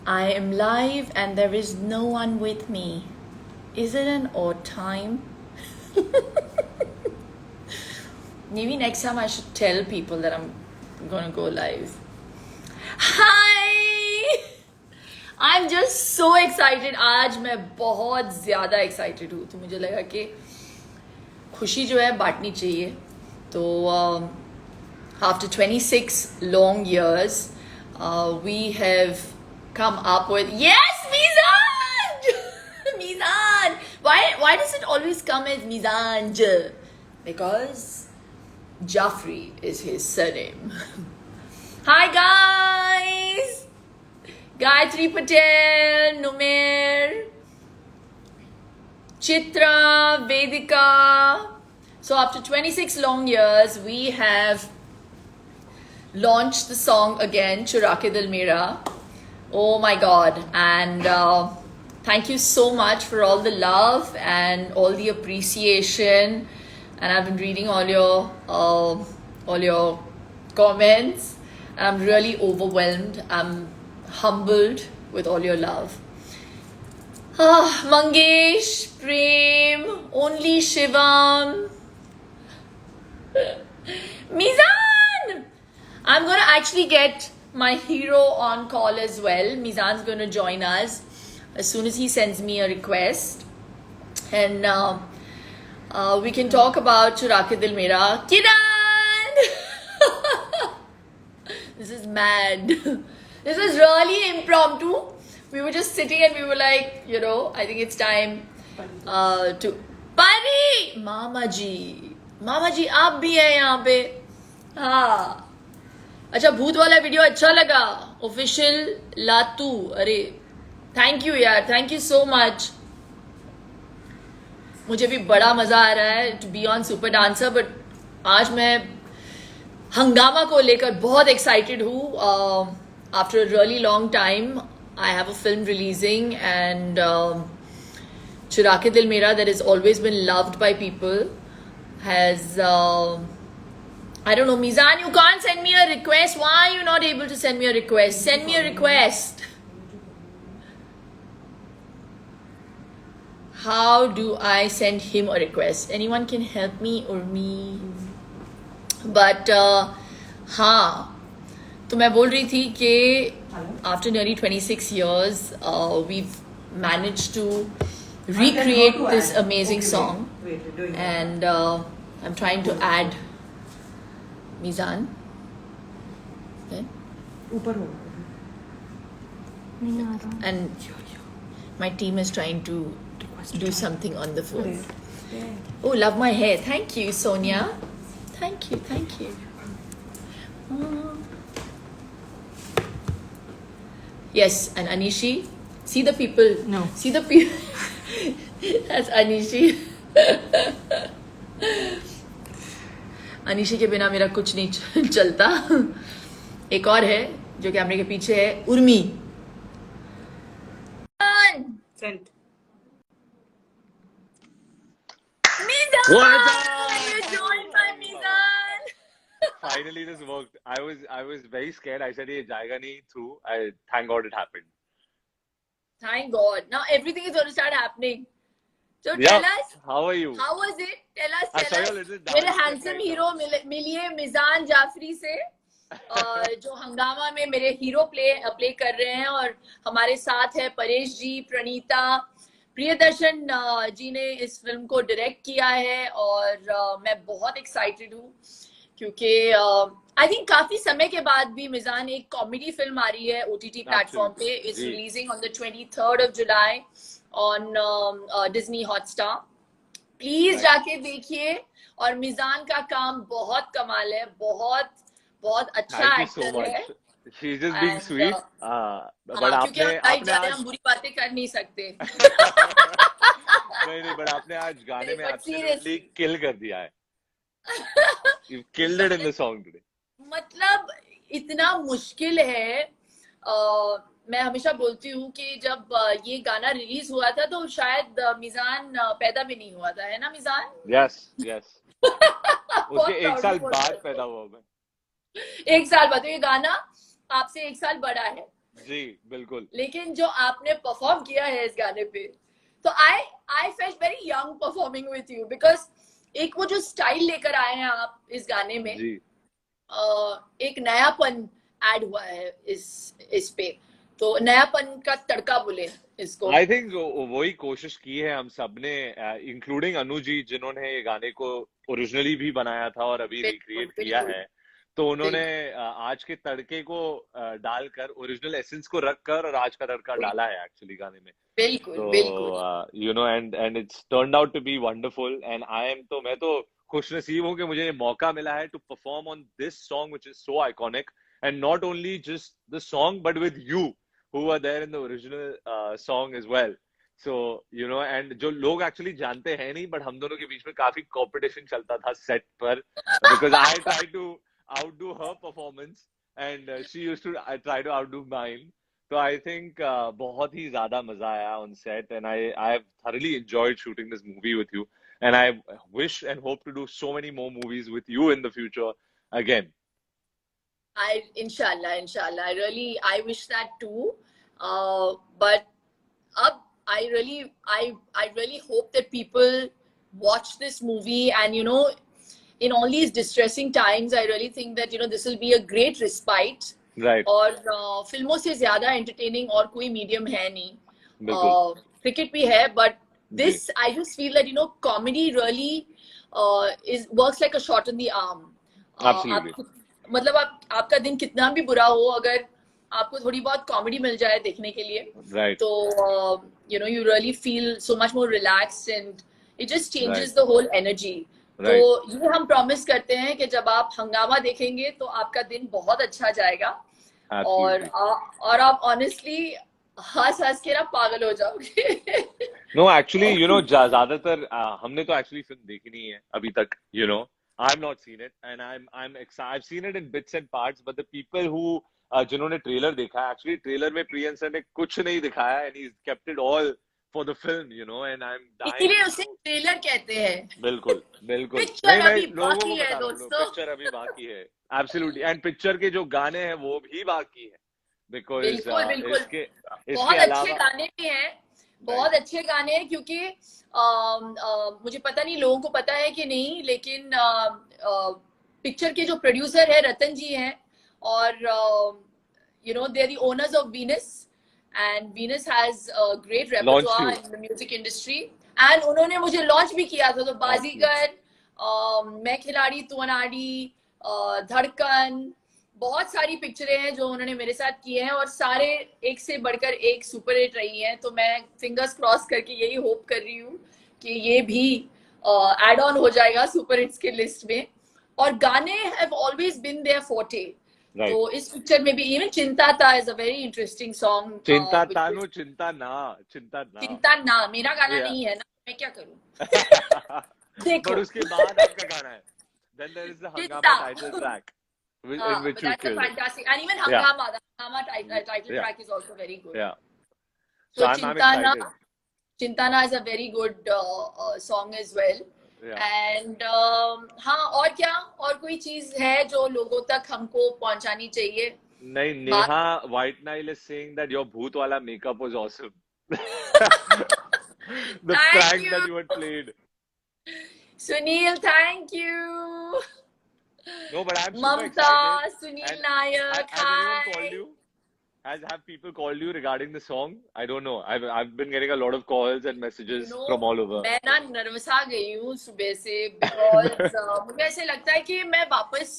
I am live and there is no one with me. Is it an odd time? Maybe next time I should tell people that I'm gonna go live. Hi! I'm just so excited. आज मैं बहुत ज़्यादा excited हूँ, तो मुझे लगा कि खुशी जो है बांटनी चाहिए. तो after 26 long years, we have come up with Mizan! Mizan! Why does it always come as Mizanj? Because Jafri is his surname. Hi guys! Gayatri Patel, Numer, Chitra, Vedika. So after 26 long years, we have launched the song again, Chura Ke Dil Mera. Oh my God. And thank you so much for all the love and all the appreciation. And I've been reading all your comments. I'm really overwhelmed. I'm humbled with all your love. Mangesh, Prem, only Shivam, Mizan! I'm going to actually get my hero on call as well. Mizan's going to join us as soon as he sends me a request. And we can talk about Chura Ke Dil Mera. Kiran! This is mad. This is really impromptu. We were just sitting and we were like, I think it's time to... Pari! Mama ji, आप भी हैं यहाँ पे. हाँ. अच्छा, भूत वाला video अच्छा लगा. ऑफिशियल लातू. अरे थैंक यू यार, थैंक यू सो मच. मुझे भी बड़ा मजा आ रहा है to be on super dancer. But आज मैं हंगामा को लेकर बहुत एक्साइटेड हूँ. After a really long time I have a film releasing, and Chura Ke Dil Mera, that has always been loved by people, has I don't know, Mizan, you can't send me a request. Why are you not able to send me a request? Send me a request. How do I send him a request? Anyone can help me or me? But हाँ, तो मैं बोल रही थी कि after nearly 26 years, we've managed to recreate this amazing song. And I'm trying to add Mizan. And my team is trying to do something on the phone. Oh, love my hair. Thank you, Sonia. Thank you, thank you. Yes, and Anishi. See the people. No. See the people. That's Anishi. अनिशी के बिना मेरा कुछ नहीं चलता. एक और है जो कैमरे के पीछे है, Urmi. Sent. Mizan! You're joined by Mizan. Finally, this worked. I was very scared. I said, "Ye jayega nahi through." Thank God it happened. Thank God. Now everything is going to start happening. So Yeah. tell us, How are you? how was it? Tell us, I saw tell your us. little dance मेरे step handsome right hero मिलिए मिजान जाफरी से, जो हंगामा में मेरे hero play कर रहे हैं. और हमारे साथ है परेश जी, प्रणीता, प्रियदर्शन जी ने इस फिल्म को डायरेक्ट किया है. और मैं बहुत एक्साइटेड हूँ क्योंकि आई थिंक काफी समय के बाद भी मिजान एक कॉमेडी फिल्म आ रही है ओटीटी प्लेटफॉर्म पे. इट्स जी. Releasing on the 23rd of July on Disney Hotstar. Please जाके देखिए. और मिजान का काम बहुत कमाल है. बहुत बहुत अच्छा Thank you so एक्टर है. much. She's just being And, sweet. But क्योंकि हम आपने लाइव आपने जा रहे हैं, आज हम बुरी बातें कर नहीं सकते. नहीं, but आपने आज गाने में But absolutely seriously. kill कर दिया है. You killed it in the song today. मतलब इतना मुश्किल है. मैं हमेशा बोलती हूँ कि जब ये गाना रिलीज हुआ था तो शायद मिजान पैदा भी नहीं हुआ था, है ना मिजान? Yes, yes. उसके एक proud साल बोल बाद सकते पैदा हो. हुआ मैं. एक साल बाद. तो ये गाना आपसे एक साल बड़ा है. जी बिल्कुल. लेकिन जो आपने परफॉर्म किया है इस गाने पे, तो I felt very young performing with you, because एक वो जो स्टाइल लेकर आए हैं आप इस गाने में, जी. एक नयापन ऐड हुआ है इस पे, तो नयापन का तड़का बोले इसको. आई थिंक वही कोशिश की है हम सब ने, इंक्लूडिंग अनु जी, जिन्होंने ये गाने को ओरिजिनली भी बनाया था और अभी बिल्कुल रिक्रिएट किया बिल्कुल है. तो उन्होंने बिल्कुल आज के तड़के को डालकर, ओरिजिनल एसेंस को रखकर, और आज का तड़का डाला है एक्चुअली गाने में. बिल्कुल तो बिल्कुल. You know, and it's turned out to be wonderful, and मैं तो खुश नसीब हूँ कि मुझे ये मौका मिला है to perform on this song which is so iconic, and not only just the song but with you who were there in the original song as well. So, you know, and जो लोग actually जानते हैं नहीं, but हम दोनों के बीच में काफी competition चलता था set पर, because I tried to outdo her performance and she used to try to outdo mine. So I think बहुत ही ज्यादा मजा आया on set, and I have thoroughly enjoyed shooting this movie with you, and I wish and hope to do so many more movies with you in the future again. Inshallah, I wish that too. But up, I really hope that people watch this movie, and in all these distressing times, I really think that this will be a great respite. Right. और फिल्मों से ज्यादा entertaining और कोई medium है नहीं. बिल्कुल. Cricket भी है, but ji. this I just feel that comedy really works like a shot in the arm. Absolutely. मतलब आपका दिन कितना भी बुरा हो, अगर आपको थोड़ी बहुत कॉमेडी मिल जाए देखने के लिए, Right. तो you really feel so much more relaxed, and it just changes Right. the whole energy. Right. तो ये हम प्रॉमिस करते हैं कि जब आप हंगामा देखेंगे तो आपका दिन बहुत अच्छा जाएगा. Absolutely. और आप ऑनेस्टली हंस हंस के ना पागल हो जाओगे. No, actually, you know, ज्यादातर हमने तो actually फिल्म देखी नहीं है अभी तक, you know. I've not seen it, and I'm excited. I've seen it in bits and parts, but the people who जिन्होंने ट्रेलर देखा है, actually ट्रेलर में प्रियन सर ने कुछ नहीं दिखाया, and he's kept it all for the film, you know, and I'm dying. इसीलिए उसे ट्रेलर कहते हैं. बिल्कुल बिल्कुल. पिक्चर नहीं, अभी लोगों बाकी को है बता रहा हूँ, दोस्तों. पिक्चर अभी बाकी है. Absolutely, and पिक्चर के जो गाने हैं वो भी बाकी है, because बिल्कुल बिल्कुल. इसके बहुत अच्छे अलावा गाने भी हैं, बहुत अच्छे गाने हैं, क्योंकि मुझे पता नहीं लोगों को पता है कि नहीं, लेकिन पिक्चर के जो प्रोड्यूसर है रतन जी हैं, और they are the owners of Venus, and Venus has a great repertoire in the music industry, and उन्होंने मुझे लॉन्च भी किया था. तो बाजीगर, मैं खिलाड़ी तू अनाड़ी, धड़कन, बहुत सारी पिक्चरें हैं जो उन्होंने मेरे साथ किए हैं, और सारे एक से बढ़कर एक सुपर हिट रही हैं. तो मैं फिंगर्स क्रॉस करके यही होप कर रही हूँ कि ये भी एड ऑन हो जाएगा सुपर हिट्स के लिस्ट में. और गाने have always been there forte. Right. तो इस पिक्चर में भी इवन चिंता था is a very interesting song. Chinta तानो चिंता ना मेरा गाना नहीं है ना, मैं क्या करूं. देखो. पर उसके बाद आपका गाना है. Then there is the Hangama title track, in which you that's a killed it. fantastic, and even Hangama, the Hangama title track is also very good. Yeah. So I'm excited. Chintana is a very good song as well. Yeah. And हाँ, और क्या, और कोई चीज है जो लोगों तक हमको पहुंचानी चाहिए? नहीं, Neha White Nile is saying that your bhoot wala makeup was awesome. The prank that you had played. Sunil, thank you. No, but I'm super Mamta, excited. Sunil Nayak, has anyone called you? Have people called you regarding the song? I don't know. I've been getting a lot of calls and messages from all over. मैं ना नर्वसा गई हूँ सुबह से, because मुझे ऐसे लगता है कि मैं वापस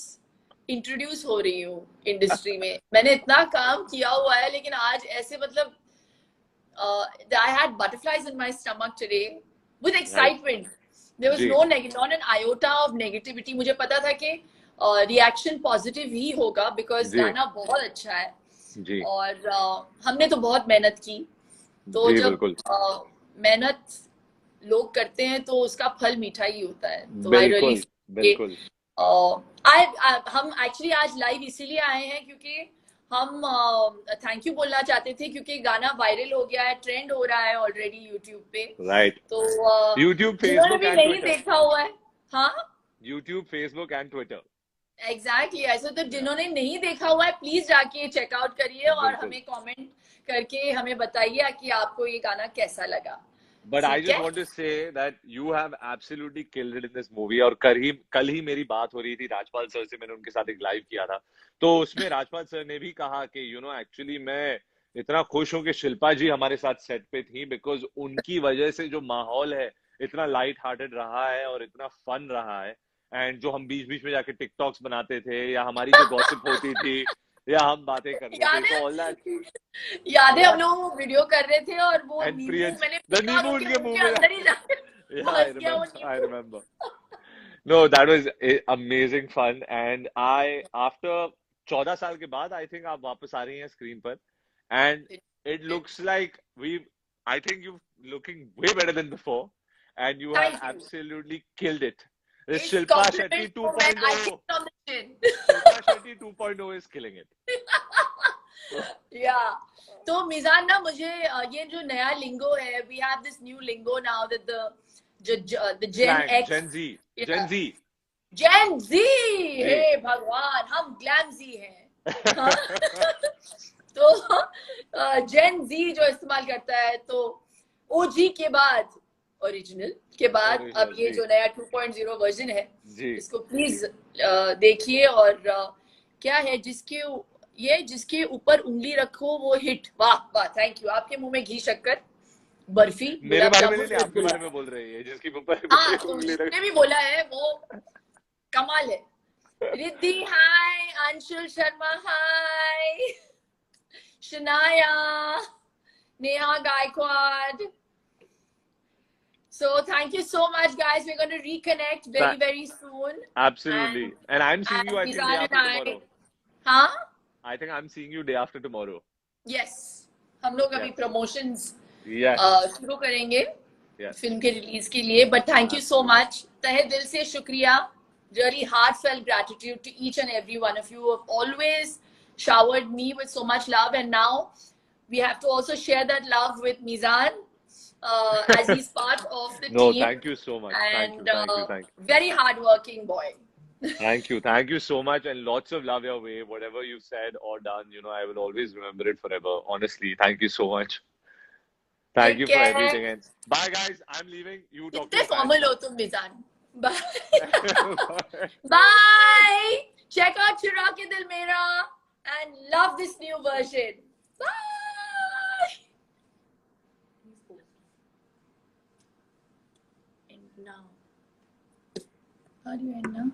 इंट्रोड्यूस हो रही हूँ इंडस्ट्री में. मैंने इतना काम किया हुआ है, लेकिन आज ऐसे मतलब I had butterflies in my stomach today with excitement. There was not an iota of negativity. मुझे पता था कि रिएक्शन पॉजिटिव ही होगा, बिकॉज गाना बहुत अच्छा है. जी. और हमने तो बहुत मेहनत की, तो जब मेहनत लोग करते हैं तो उसका फल मीठा ही होता है. तो बिल्कुल. हम एक्चुअली आज लाइव इसीलिए आए हैं क्योंकि हम थैंक यू बोलना चाहते थे, क्योंकि गाना वायरल हो गया है, ट्रेंड हो रहा है ऑलरेडी यूट्यूब पे. राइट. तो यूट्यूब, फेसबुक भी नहीं देखा हुआ है. हाँ, YouTube, Facebook and Twitter. Exactly ऐसे तो जिन्होंने नहीं देखा हुआ है प्लीज जाके चेकआउट करिए और बिल्कुल. हमें कमेंट करके हमें बताइए कि आपको ये गाना कैसा लगा. But I ठीक just है. want to say that you have absolutely killed it in this movie. और कल ही मेरी बात हो रही थी राजपाल सर से, मैंने उनके साथ एक लाइव किया था, तो उसमें राजपाल सर ने भी कहा कि एक्चुअली मैं इतना खुश हूं कि शिल्पा जी हमारे साथ सेट पे थी, बिकॉज उनकी वजह से जो माहौल है इतना लाइट हार्टेड रहा है और इतना फन रहा है. एंड जो हम बीच बीच में जाके टिकटॉक्स बनाते थे, या हमारी जो गॉसिप होती थी, या हम बातें करते थे, याद तो है, ऑल दैट. याद है हम या. लोग वो वीडियो कर रहे थे और वो एंड नींबू प्रियंश, मैंने द फेंका और नींबू उनके उनके मुंह मुंह के में. अंदर ही जाके Yeah, I घुस गया वो remember. I नींबू. remember. No, that was amazing fun. And after 14 साल के बाद, I think आप वापस आ रही हैं स्क्रीन पर. And it looks like I think you're looking way better than before. And you have thank you. absolutely killed it. This इस Shilpa complement Shetty को मैं आई 2.0. Kick on the chin. Shilpa Shetty 2.0 is killing it. या तो मिजान ना मुझे ये जो नया लिंगो है, we have this new lingo now that the gen Slang, X, Gen Z. Gen Z. Gen Z. Z. हे भगवान, हम ग्लैम जी हैं. हाँ? तो जेन जी जो इस्तेमाल करता है, तो ओजी के बाद ओरिजिनल के बाद अब Original, ये जी. जो नया 2.0 वर्जन है, जी. इसको प्लीज देखिए. और क्या है जिसके ऊपर उंगली रखो वो हिट. वाह वाह, थैंक यू. आपके मुंह में घी शक्कर, बर्फी, मेरे गुलाब बारे में जामुन, नहीं, आपके रसगुल्ला. बारे में बोल रही है, जिसकी ऊपर हाँ, तो उंगली रख. जिसने भी बोला है वो कमाल है. रिद्धि हाय, अंशुल शर्मा हाय, Shanaya, Neha Gaikwad. So thank you so much, guys. We're going to reconnect very, very soon. Absolutely. And And I'm seeing you, I think, day Nizar and after I, tomorrow. हाँ, I think I'm seeing you day after tomorrow. yes, हम लोग अभी Yes. Promotions Yes. शुरू करेंगे Yes. Film के release के लिए. But thank you so much, तहे दिल से शुक्रिया. Really heartfelt gratitude to each and every one of you who have always showered me with so much love, and now we have to also share that love with Mizan, as he's part of the No, team, thank you so much. Thank you. and Thank you. Thank you. very hardworking boy. Thank you. Thank you so much. And lots of love your way. Whatever you've said or done, I will always remember it forever. Honestly, thank you so much. Thank Take you for care. everything. And bye, guys. I'm leaving. You talk to कितने your fans formal हो now. तुम मिजान. Bye. Bye. Check out Chura Ke Dil Mera and love this new version. Bye. And now, how do you end now?